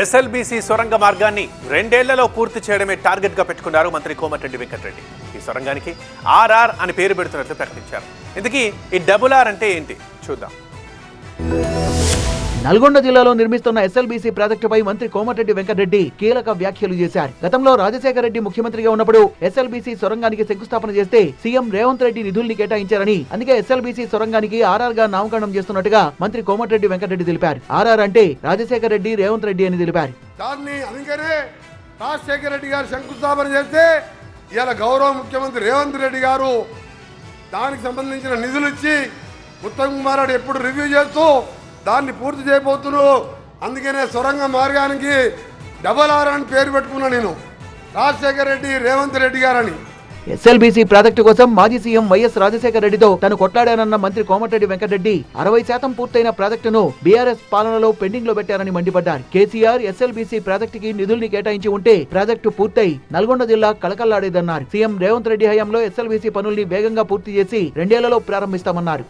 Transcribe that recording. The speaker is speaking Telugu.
ఎస్ఎల్బీసీ సొరంగ మార్గాన్ని 2 ఏళ్లలో పూర్తి చేయడమే టార్గెట్ గా పెట్టుకున్నారు మంత్రి కోమటిరెడ్డి వెంకటరెడ్డి. ఈ సొరంగానికి ఆర్ఆర్ అని పేరు పెడుతున్నట్లు ప్రకటించారు. ఇంతకీ ఈ డబుల్-ఆర్ అంటే ఏంటి చూద్దాం. నల్గొండ జిల్లాలో నిర్మిస్తున్న ఎస్ఎల్బీసీ ప్రాజెక్టుపై మంత్రి కోమటిరెడ్డి వెంకటరెడ్డి కీలక వ్యాఖ్యలు చేశారు. గతంలో రాజశేఖర రెడ్డి ముఖ్యమంత్రిగా ఉన్నప్పుడు ఎస్ఎల్బీసీ సొరంగానికి శంకుస్థాపన చేస్తే సీఎం రేవంత్ రెడ్డి నిధుల్ని కేటాయించారని, అందుకే ఎస్ఎల్బీసీ సొరంగానికి ఆర్ఆర్ గా నామకరణం చేస్తున్నట్టుగా మంత్రి కోమటిరెడ్డి వెంకటరెడ్డి తెలిపారు. ఆర్ఆర్ అంటే రాజశేఖర రెడ్డి, రేవంత్ రెడ్డి అని తెలిపారు. దాన్ని అందుకనే రాజశేఖర రెడ్డి గారు శంకుస్థాపన చేస్తే ఇవాళ గౌరవ ముఖ్యమంత్రి రేవంత్ రెడ్డి గారు దానికి సంబంధించిన నిధులు ఇచ్చి ఉత్తమ్ కుమార్ రెడ్డి ఎప్పుడు రివ్యూ చేస్తూ దాన్ని పూర్తి చేయబోతున్నారు. అందుకనే సొరంగ మార్గానికి డబుల్-ఆర్ అని పేరు పెట్టుకున్నా నేను, రాజశేఖర రెడ్డి, రేవంత్ రెడ్డి గారని. ఎస్ఎల్బీసీ ప్రాజెక్టు కోసం మాజీ సీఎం వైఎస్ రాజశేఖర రెడ్డితో తను కొట్లాడానన్న మంత్రి కోమటిరెడ్డి వెంకటరెడ్డి 60% పూర్తయిన ప్రాజెక్టును బీఆర్ఎస్ పాలనలో పెండింగ్ లో పెట్టారని మండిపడ్డారు. కేసీఆర్ ఎస్ఎల్బీసీ ప్రాజెక్టుకి నిధుల్ని కేటాయించి ఉంటే ప్రాజెక్టు పూర్తయి నల్గొండ జిల్లా కళకళ్లాడేదన్నారు. సీఎం రేవంత్ రెడ్డి హయాంలో ఎస్ఎల్బీసీ పనుల్ని వేగంగా పూర్తి చేసి 2 ఏళ్లలో ప్రారంభిస్తామన్నారు.